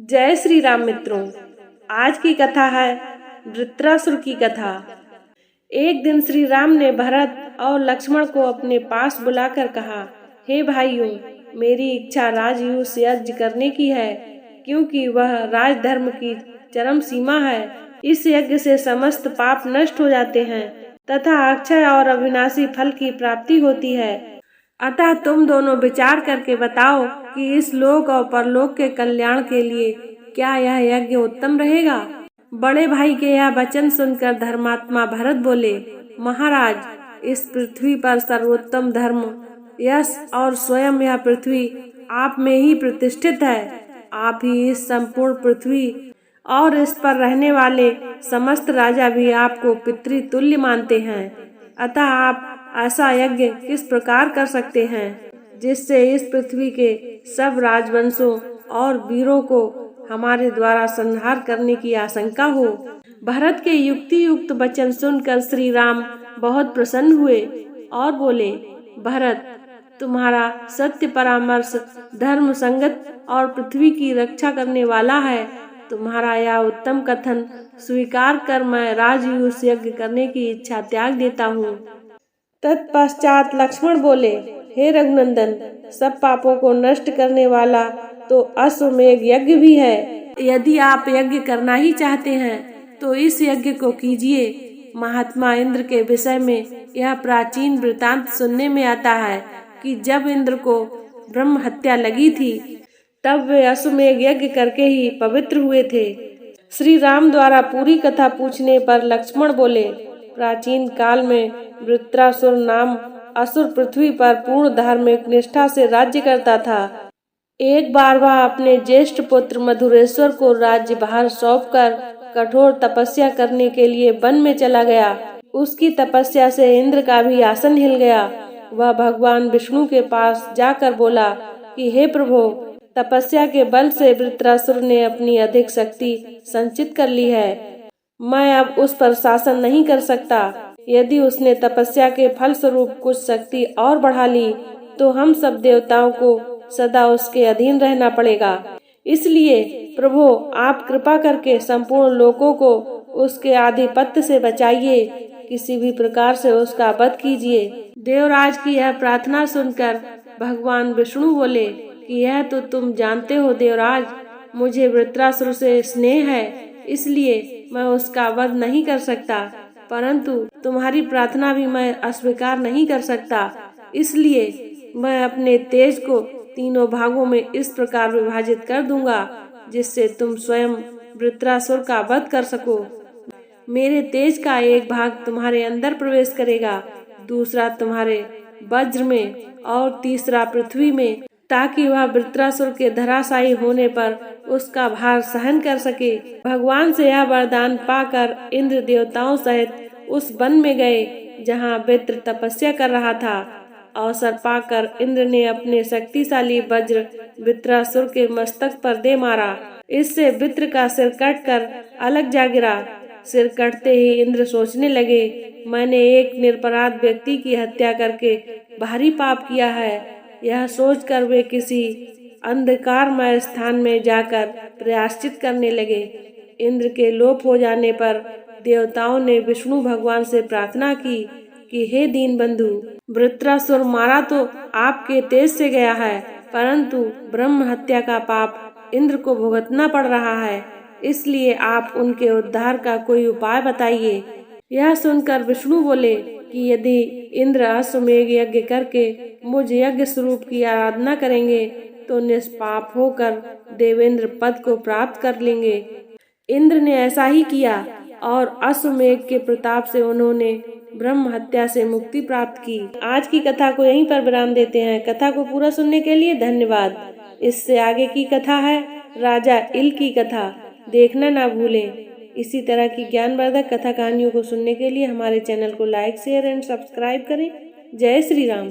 जय श्री राम मित्रों, आज की कथा है वृत्रासुर की कथा। एक दिन श्री राम ने भरत और लक्ष्मण को अपने पास बुलाकर कहा, हे भाइयों, मेरी इच्छा राजयूष यज्ञ करने की है, क्योंकि वह राजधर्म की चरम सीमा है। इस यज्ञ से समस्त पाप नष्ट हो जाते हैं तथा अक्षय और अविनाशी फल की प्राप्ति होती है। अतः तुम दोनों विचार करके बताओ कि इस लोक और परलोक के कल्याण के लिए क्या यह यज्ञ उत्तम रहेगा। बड़े भाई के यह वचन सुनकर धर्मात्मा भरत बोले, महाराज, इस पृथ्वी पर सर्वोत्तम धर्म, यश और स्वयं यह पृथ्वी आप में ही प्रतिष्ठित है। आप ही इस संपूर्ण पृथ्वी और इस पर रहने वाले समस्त राजा भी आपको पितृतुल्य मानते हैं। अतः आप ऐसा यज्ञ किस प्रकार कर सकते हैं जिससे इस पृथ्वी के सब राजवंशों और वीरों को हमारे द्वारा संहार करने की आशंका हो। भरत के युक्ति युक्त वचन सुनकर श्री राम बहुत प्रसन्न हुए और बोले, भरत, तुम्हारा सत्य परामर्श धर्म संगत और पृथ्वी की रक्षा करने वाला है। तुम्हारा यह उत्तम कथन स्वीकार कर मैं राजयूष यज्ञ करने की इच्छा त्याग देता हूँ। तत्पश्चात लक्ष्मण बोले, हे रघुनंदन, सब पापों को नष्ट करने वाला तो अश्वमेध यज्ञ भी है। यदि आप यज्ञ करना ही चाहते हैं तो इस यज्ञ को कीजिए। महात्मा इंद्र के विषय में यह प्राचीन वृतांत सुनने में आता है कि जब इंद्र को ब्रह्म हत्या लगी थी तब वे अश्वमेध यज्ञ करके ही पवित्र हुए थे। श्री राम द्वारा पूरी कथा पूछने पर लक्ष्मण बोले, प्राचीन काल में वृत्रासुर नाम असुर पृथ्वी पर पूर्ण धार्मिक निष्ठा से राज्य करता था। एक बार वह अपने ज्येष्ठ पुत्र मधुरेश्वर को राज्य भार सौंपकर कठोर तपस्या करने के लिए वन में चला गया। उसकी तपस्या से इंद्र का भी आसन हिल गया। वह भगवान विष्णु के पास जाकर बोला कि हे प्रभु, तपस्या के बल से वृत्रासुर ने अपनी अधिक शक्ति संचित कर ली है। मैं अब उस पर शासन नहीं कर सकता। यदि उसने तपस्या के फल स्वरूप कुछ शक्ति और बढ़ा ली तो हम सब देवताओं को सदा उसके अधीन रहना पड़ेगा। इसलिए प्रभु, आप कृपा करके संपूर्ण लोकों को उसके आधिपत्य से बचाइए। किसी भी प्रकार से उसका वध कीजिए। देवराज की यह प्रार्थना सुनकर भगवान विष्णु बोले कि यह तो तुम जानते हो देवराज, मुझे वृत्रासुर से स्नेह है, इसलिए मैं उसका वध नहीं कर सकता, परंतु तुम्हारी प्रार्थना भी मैं अस्वीकार नहीं कर सकता। इसलिए मैं अपने तेज को तीनों भागों में इस प्रकार विभाजित कर दूंगा जिससे तुम स्वयं वृत्रासुर का वध कर सको। मेरे तेज का एक भाग तुम्हारे अंदर प्रवेश करेगा, दूसरा तुम्हारे वज्र में और तीसरा पृथ्वी में, ताकि वह वृत्रासुर के धराशायी होने पर उसका भार सहन कर सके। भगवान से यह वरदान पाकर इंद्र देवताओं सहित उस वन में गए जहाँ वृत्र तपस्या कर रहा था। अवसर पाकर इंद्र ने अपने शक्तिशाली वज्र वृत्रासुर के मस्तक पर दे मारा। इससे वृत्र का सिर कटकर अलग जा गिरा। सिर कटते ही इंद्र सोचने लगे, मैंने एक निरपराध व्यक्ति की हत्या करके भारी पाप किया है। यह सोचकर वे किसी अंधकारमय स्थान में जाकर प्रायश्चित करने लगे। इंद्र के लोप हो जाने पर देवताओं ने विष्णु भगवान से प्रार्थना की कि हे दीन बंधु, वृत्रासुर मारा तो आपके तेज से गया है, परंतु ब्रह्म हत्या का पाप इंद्र को भुगतना पड़ रहा है। इसलिए आप उनके उद्धार का कोई उपाय बताइए। यह सुनकर विष्णु बोले कि यदि इंद्र अश्वमेध यज्ञ करके मुझ यज्ञ स्वरूप की आराधना करेंगे तो निष्पाप होकर देवेंद्र पद को प्राप्त कर लेंगे। इंद्र ने ऐसा ही किया और अश्वमेध के प्रताप से उन्होंने ब्रह्म हत्या से मुक्ति प्राप्त की। आज की कथा को यहीं पर विराम देते हैं। कथा को पूरा सुनने के लिए धन्यवाद। इससे आगे की कथा है राजा इल की कथा, देखना ना भूलें। इसी तरह की ज्ञानवर्धक कथा कहानियों को सुनने के लिए हमारे चैनल को लाइक, शेयर एंड सब्सक्राइब करें। जय श्री राम।